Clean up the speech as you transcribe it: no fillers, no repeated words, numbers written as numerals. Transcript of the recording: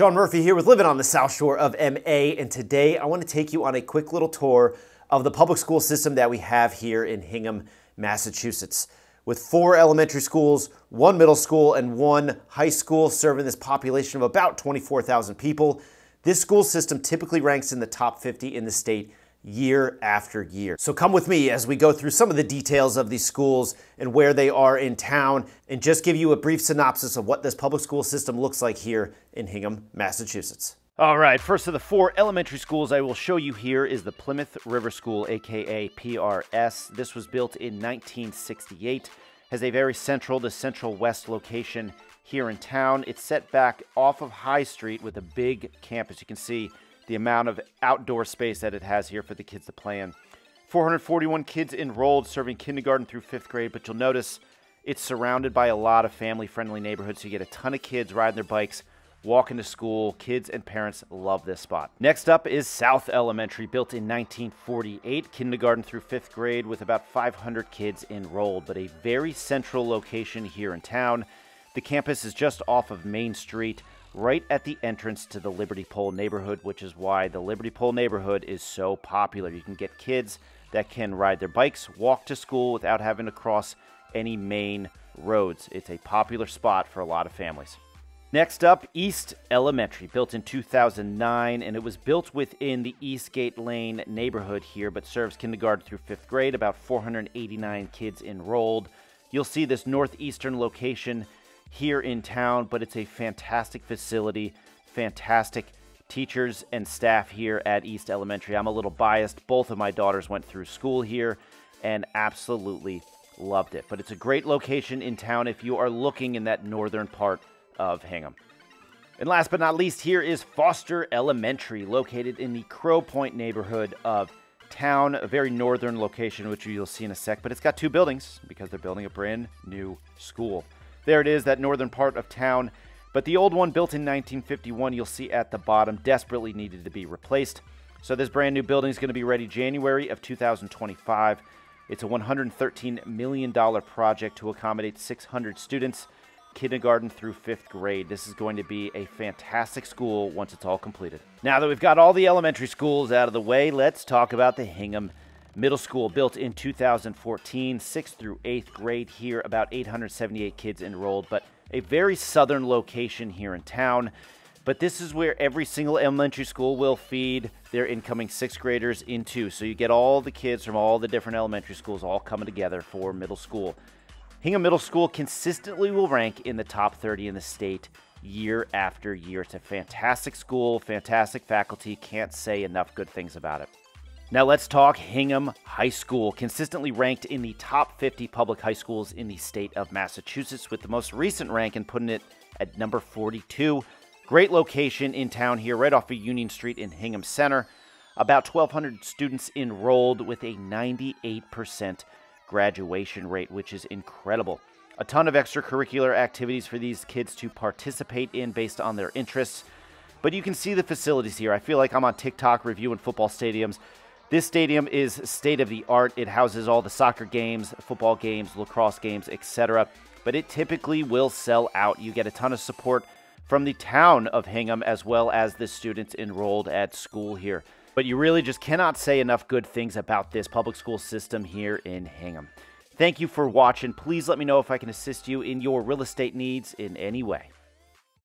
Sean Murphy here with Living on the South Shore of MA, and today I want to take you on a quick little tour of the public school system that we have here in Hingham, Massachusetts. With 4 elementary schools, 1 middle school, and 1 high school serving this population of about 24,000 people, this school system typically ranks in the top 50 in the state year after year. So come with me as we go through some of the details of these schools and where they are in town, and just give you a brief synopsis of what this public school system looks like here in Hingham, Massachusetts. All right, first of the 4 elementary schools I will show you here is the Plymouth River School, aka PRS. This was built in 1968, has a very central to central west location here in town. It's set back off of High Street with a big campus. You can see the amount of outdoor space that it has here for the kids to play in. 441 kids enrolled, serving kindergarten through 5th grade, but you'll notice it's surrounded by a lot of family-friendly neighborhoods, so you get a ton of kids riding their bikes, walking to school. Kids and parents love this spot. Next up is South Elementary, built in 1948, kindergarten through 5th grade with about 500 kids enrolled, but a very central location here in town. The campus is just off of Main Street, right at the entrance to the Liberty Pole neighborhood, which is why the Liberty Pole neighborhood is so popular. You can get kids that can ride their bikes, walk to school without having to cross any main roads. It's a popular spot for a lot of families. Next up, East Elementary, built in 2009, and it was built within the Eastgate Lane neighborhood here, but serves kindergarten through 5th grade, about 489 kids enrolled. You'll see this northeastern location here in town, but it's a fantastic facility, fantastic teachers and staff here at East Elementary. I'm a little biased. Both of my daughters went through school here and absolutely loved it. But it's a great location in town if you are looking in that northern part of Hingham. And last but not least, here is Foster Elementary, located in the Crow Point neighborhood of town, a very northern location, which you'll see in a sec, but it's got 2 buildings because they're building a brand new school. There it is, that northern part of town. But the old one, built in 1951, you'll see at the bottom, desperately needed to be replaced. So this brand new building is going to be ready January of 2025. It's a $113 million project to accommodate 600 students, kindergarten through 5th grade. This is going to be a fantastic school once it's all completed. Now that we've got all the elementary schools out of the way, let's talk about the Hingham Middle School, built in 2014, 6th through 8th grade here, about 878 kids enrolled, but a very southern location here in town. But this is where every single elementary school will feed their incoming 6th graders into. So you get all the kids from all the different elementary schools all coming together for middle school. Hingham Middle School consistently will rank in the top 30 in the state year after year. It's a fantastic school, fantastic faculty. Can't say enough good things about it. Now let's talk Hingham High School, consistently ranked in the top 50 public high schools in the state of Massachusetts, with the most recent ranking putting it at number 42. Great location in town here, right off of Union Street in Hingham Center. About 1,200 students enrolled with a 98% graduation rate, which is incredible. A ton of extracurricular activities for these kids to participate in based on their interests. But you can see the facilities here. I feel like I'm on TikTok reviewing football stadiums. This stadium is state-of-the-art. It houses all the soccer games, football games, lacrosse games, etc. But it typically will sell out. You get a ton of support from the town of Hingham as well as the students enrolled at school here. But you really just cannot say enough good things about this public school system here in Hingham. Thank you for watching. Please let me know if I can assist you in your real estate needs in any way.